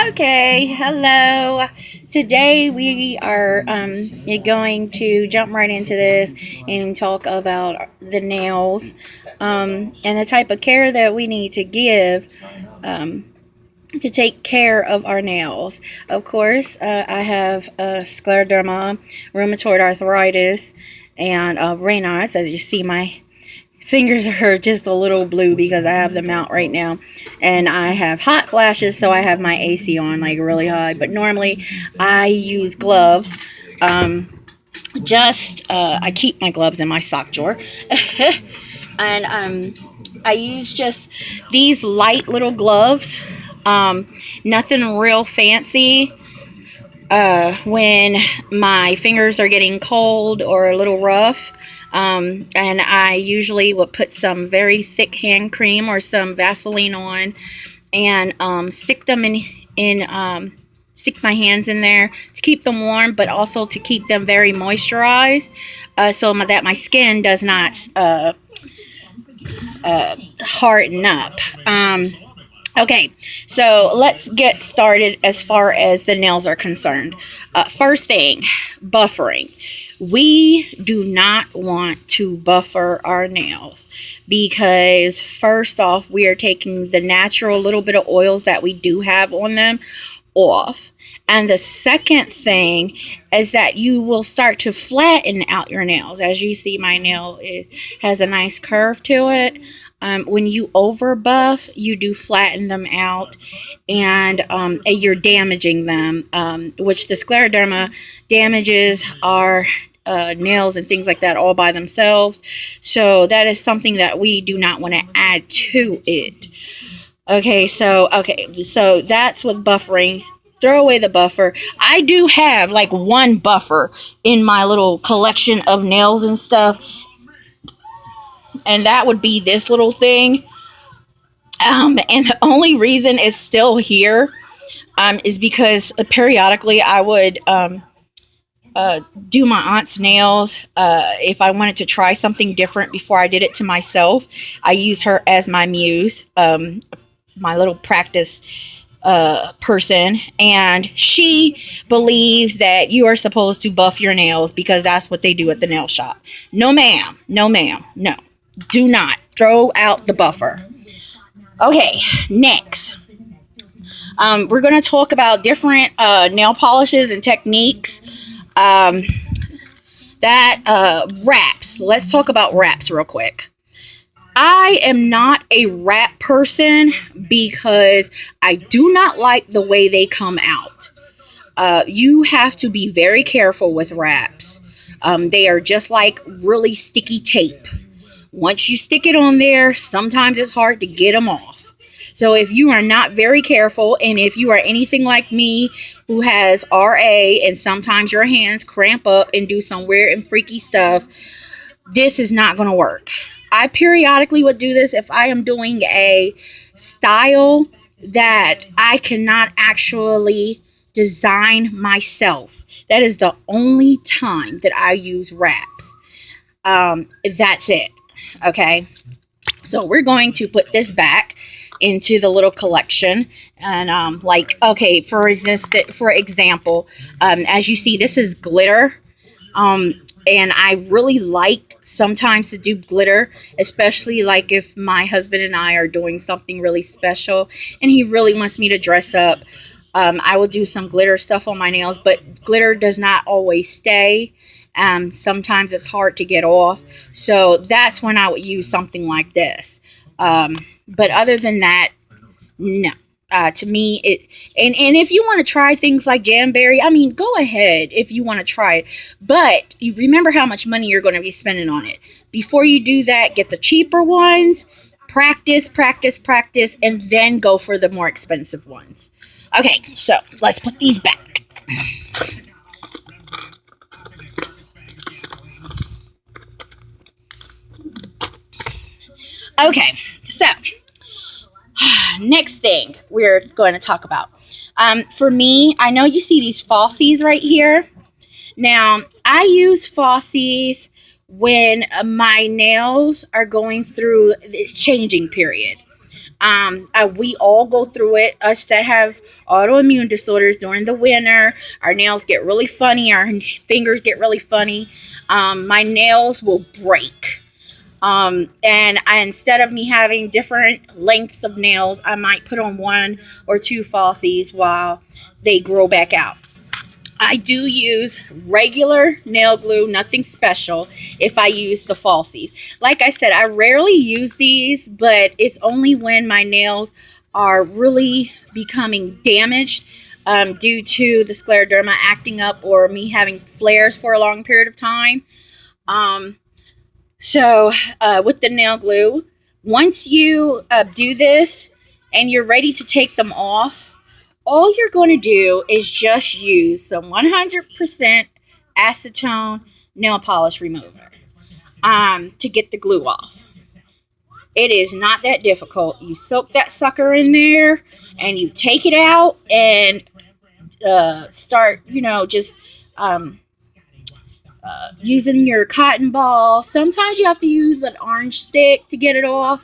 Okay, hello. Today we are going to jump right into this and talk about the nails and the type of care that we need to give to take care of our nails. Of course, I have scleroderma, rheumatoid arthritis, and Raynaud's. As you see, my fingers are just a little blue because I have them out right now, and I have hot flashes, so I have my AC on like really high. But normally, I use gloves. Just I keep my gloves in my sock drawer, and I use just these light little gloves. Nothing real fancy. When my fingers are getting cold or a little rough. And I usually would put some very thick hand cream or some Vaseline on and stick them in stick my hands in there to keep them warm, but also to keep them very moisturized, so that my skin does not harden up. Okay, so let's get started as far as the nails are concerned. First thing, buffering. We do not want to buffer our nails because, first off, we are taking the natural little bit of oils that we do have on them off. And the second thing is that you will start to flatten out your nails. As you see, my nail, it has a nice curve to it. When you over buff, you do flatten them out, and you're damaging them, which the scleroderma damages our nails and things like that all by themselves. So that is something that we do not want to add to it. Okay, so that's with buffering. Throw away the buffer. I do have like one buffer in my little collection of nails and stuff, and that would be this little thing. And the only reason it's still here is because periodically I would do my aunt's nails. If I wanted to try something different before I did it to myself, I use her as my muse, my little practice person, and she believes that you are supposed to buff your nails because that's what they do at the nail shop. No, ma'am. No, ma'am. No. Do not throw out the buffer. Okay, next. We're going to talk about different nail polishes and techniques. Um, wraps. Let's talk about wraps real quick. I am not a wrap person because I do not like the way they come out. You have to be very careful with wraps. They are just like really sticky tape. Once you stick it on there, sometimes it's hard to get them off. So if you are not very careful, and if you are anything like me who has RA and sometimes your hands cramp up and do some weird and freaky stuff, this is not going to work. I periodically would do this if I am doing a style that I cannot actually design myself. That is the only time that I use wraps. That's it. Okay. So we're going to put this back into the little collection, and okay, for example, as you see, this is glitter. And I really like sometimes to do glitter, especially like if my husband and I are doing something really special and he really wants me to dress up. I will do some glitter stuff on my nails, but glitter does not always stay. Sometimes it's hard to get off. So that's when I would use something like this. But other than that, no. To me, and if you want to try things like Jamberry, I mean, go ahead if you want to try it. But you remember how much money you're going to be spending on it. Before you do that, get the cheaper ones, practice, and then go for the more expensive ones. Okay, so let's put these back. Okay, so next thing we're going to talk about. For me, I know you see these falsies right here. Now, I use falsies when my nails are going through the changing period. We all go through it. Us that have autoimmune disorders during the winter, our nails get really funny, our fingers get really funny. My nails will break. Instead of me having different lengths of nails, I might put on one or two falsies while they grow back out. I do use regular nail glue, nothing special, if I use the falsies. Like I said, I rarely use these, but it's only when my nails are really becoming damaged due to the scleroderma acting up or me having flares for a long period of time. With the nail glue, once you do this and you're ready to take them off, all you're going to do is just use some 100% acetone nail polish remover to get the glue off. It is not that difficult. You soak that sucker in there and you take it out and start, just using your cotton ball. Sometimes you have to use an orange stick to get it off,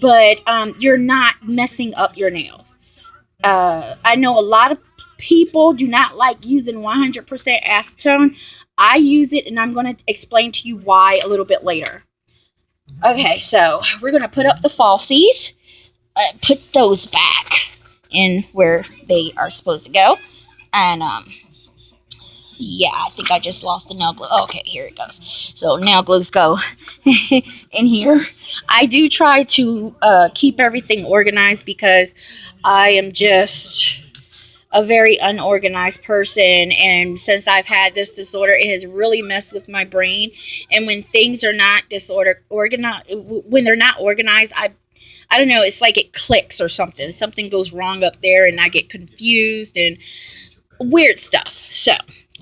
but you're not messing up your nails. I know a lot of people do not like using 100% acetone. I use it, and I'm going to explain to you why a little bit later. Okay, so we're going to put up the falsies. Put those back in where they are supposed to go. And, yeah, I think I just lost the nail glue. Okay, here it goes. So nail glues go in here. I do try to keep everything organized because I am just a very unorganized person, and since I've had this disorder, it has really messed with my brain. And when things are not organized, when they're not organized, I don't know, it's like it clicks or something. Something goes wrong up there, and I get confused and weird stuff.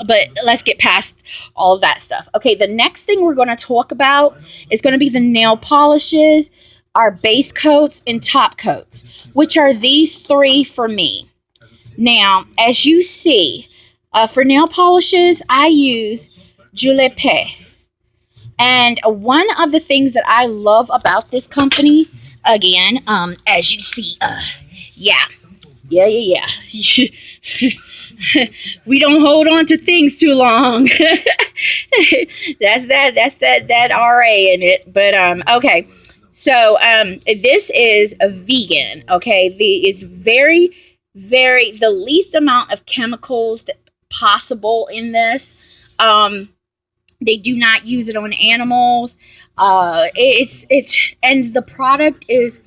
But let's get past all of that stuff. Okay, the next thing we're going to talk about is going to be the nail polishes, our base coats, and top coats, which are these three for me. Now, as you see, for nail polishes, I use Julepe. And one of the things that I love about this company, again, as you see, yeah. We don't hold on to things too long. That's that RA in it. But okay. So this is a vegan. Okay, it's very, very the least amount of chemicals possible in this. They do not use it on animals. It's and the product is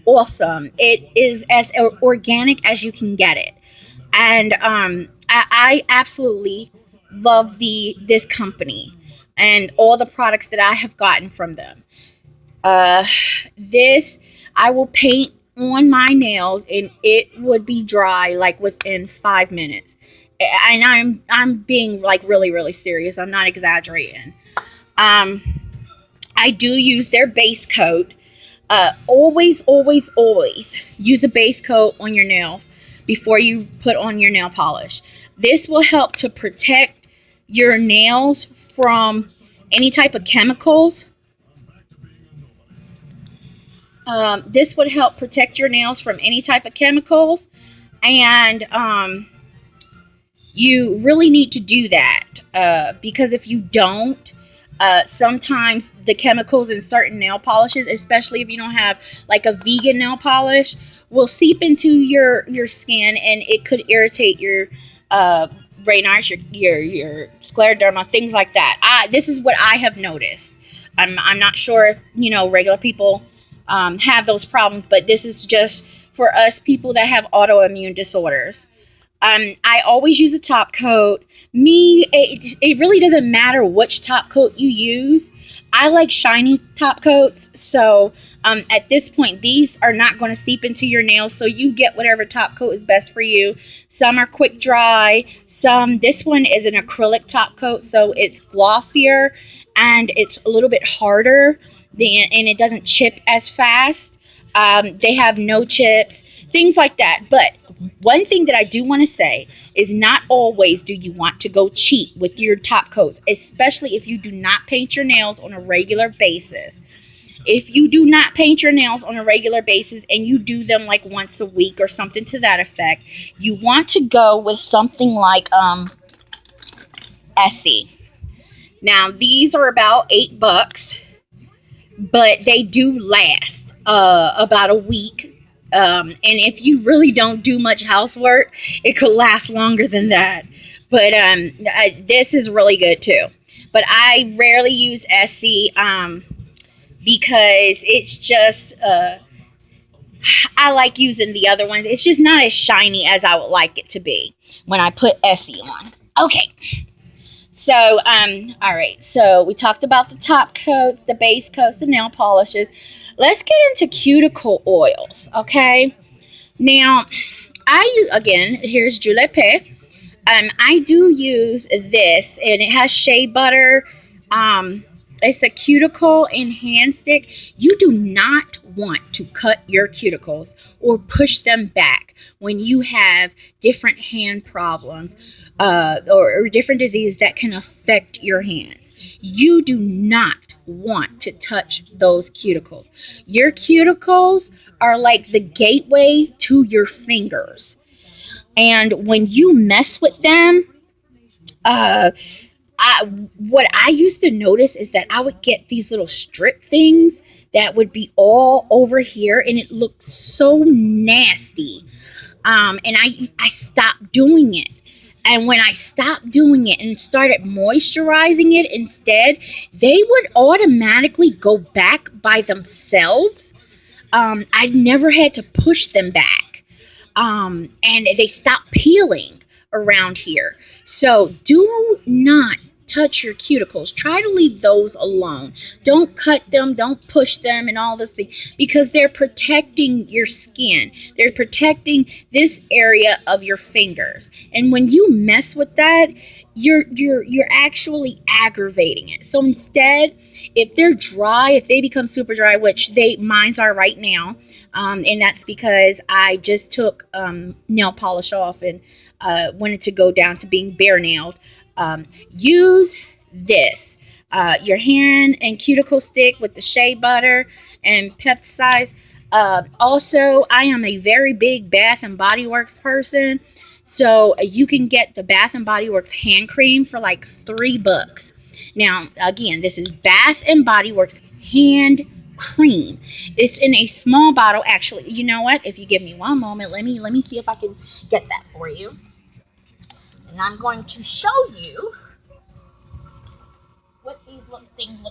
awesome. It is as organic as you can get it. And I absolutely love this company and all the products that I have gotten from them. This I will paint on my nails and it would be dry like within 5 minutes. And I'm being like really, really serious. I'm not exaggerating. I do use their base coat. Always use a base coat on your nails before you put on your nail polish. This will help to protect your nails from any type of chemicals. This would help protect your nails from any type of chemicals. And you really need to do that because if you don't, sometimes the chemicals in certain nail polishes, especially if you don't have like a vegan nail polish, will seep into your skin and it could irritate your Raynaud's, your scleroderma, things like that. This is what I have noticed. I'm not sure if regular people have those problems, but this is just for us people that have autoimmune disorders. I always use a top coat. It really doesn't matter which top coat you use. I like shiny top coats. So at this point, these are not going to seep into your nails. So you get whatever top coat is best for you. Some are quick dry. This one is an acrylic top coat. So it's glossier and it's a little bit harder and it doesn't chip as fast. They have no chips, things like that. But one thing that I do want to say is not always do you want to go cheap with your top coats, especially if you do not paint your nails on a regular basis. If you do not paint your nails on a regular basis and you do them like once a week or something to that effect, you want to go with something like Essie. Now these are about $8, but they do last about a week. And if you really don't do much housework, it could last longer than that. But this is really good too. But I rarely use Essie because it's just I like using the other ones. It's just not as shiny as I would like it to be when I put Essie on. Okay. So, all right. So we talked about the top coats, the base coats, the nail polishes. Let's get into cuticle oils, okay? Now, here's Julepe. I do use this, and it has shea butter. It's a cuticle and hand stick. You do not want to cut your cuticles or push them back when you have different hand problems or different diseases that can affect your hands. You do not want to touch those cuticles. Your cuticles are like the gateway to your fingers. And when you mess with them, what I used to notice is that I would get these little strip things that would be all over here, and it looked so nasty. And I stopped doing it. And when I stopped doing it and started moisturizing it instead, they would automatically go back by themselves. I never had to push them back. And they stopped peeling around here. So do not touch your cuticles. Try to leave those alone. Don't cut them, don't push them and all those things, because they're protecting your skin. They're protecting this area of your fingers. And when you mess with that, you're actually aggravating it. So instead, if they're dry, if they become super dry, which mine's are right now, and that's because I just took nail polish off and wanted to go down to being bare nailed. Use this, your hand and cuticle stick with the shea butter and pesticides. Also, I am a very big Bath and Body Works person, so you can get the Bath and Body Works hand cream for like $3. Now, again, this is Bath and Body Works hand cream. It's in a small bottle. Actually, you know what? If you give me one moment, let me see if I can get that for you. And I'm going to show you what these things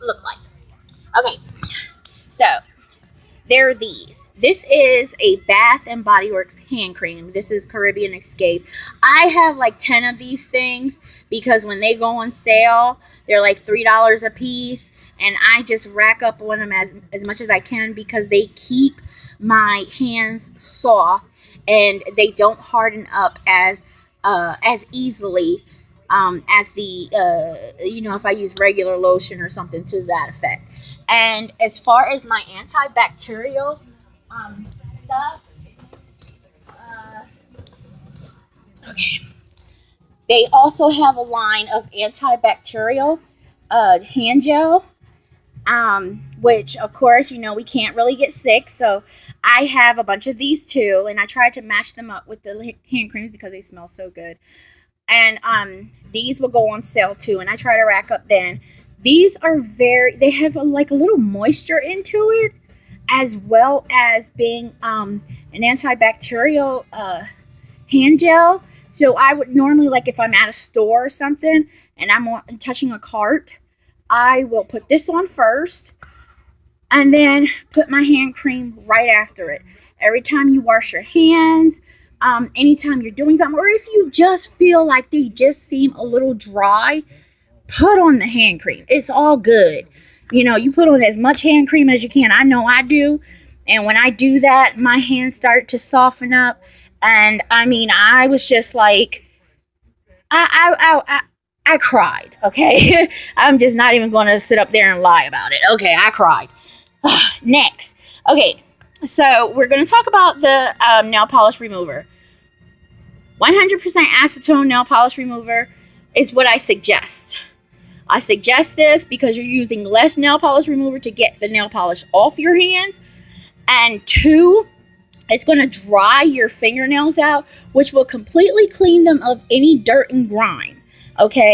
look like. Okay, so there are these. This is a Bath and Body Works hand cream. This is Caribbean Escape. I have like 10 of these things because when they go on sale, they're like $3 a piece. And I just rack up on them as much as I can because they keep my hands soft and they don't harden up as easily as the if I use regular lotion or something to that effect. And as far as my antibacterial stuff, okay, they also have a line of antibacterial hand gel, which of course we can't really get sick, so I have a bunch of these too, and I tried to match them up with the hand creams because they smell so good. And these will go on sale too, and I try to rack up then. These are they have a little moisture into it, as well as being an antibacterial hand gel. So I would normally, like if I'm at a store or something and I'm touching a cart, I will put this on first and then put my hand cream right after it. Every time you wash your hands, anytime you're doing something, or if you just feel like they just seem a little dry, put on the hand cream. It's all good. You put on as much hand cream as you can. I know I do. And when I do that, my hands start to soften up. And I was just like, I cried, okay? I'm just not even going to sit up there and lie about it. Okay, I cried. Next. Okay, so we're going to talk about the nail polish remover. 100% acetone nail polish remover is what I suggest. I suggest this because you're using less nail polish remover to get the nail polish off your hands. And 2, it's going to dry your fingernails out, which will completely clean them of any dirt and grime. Okay.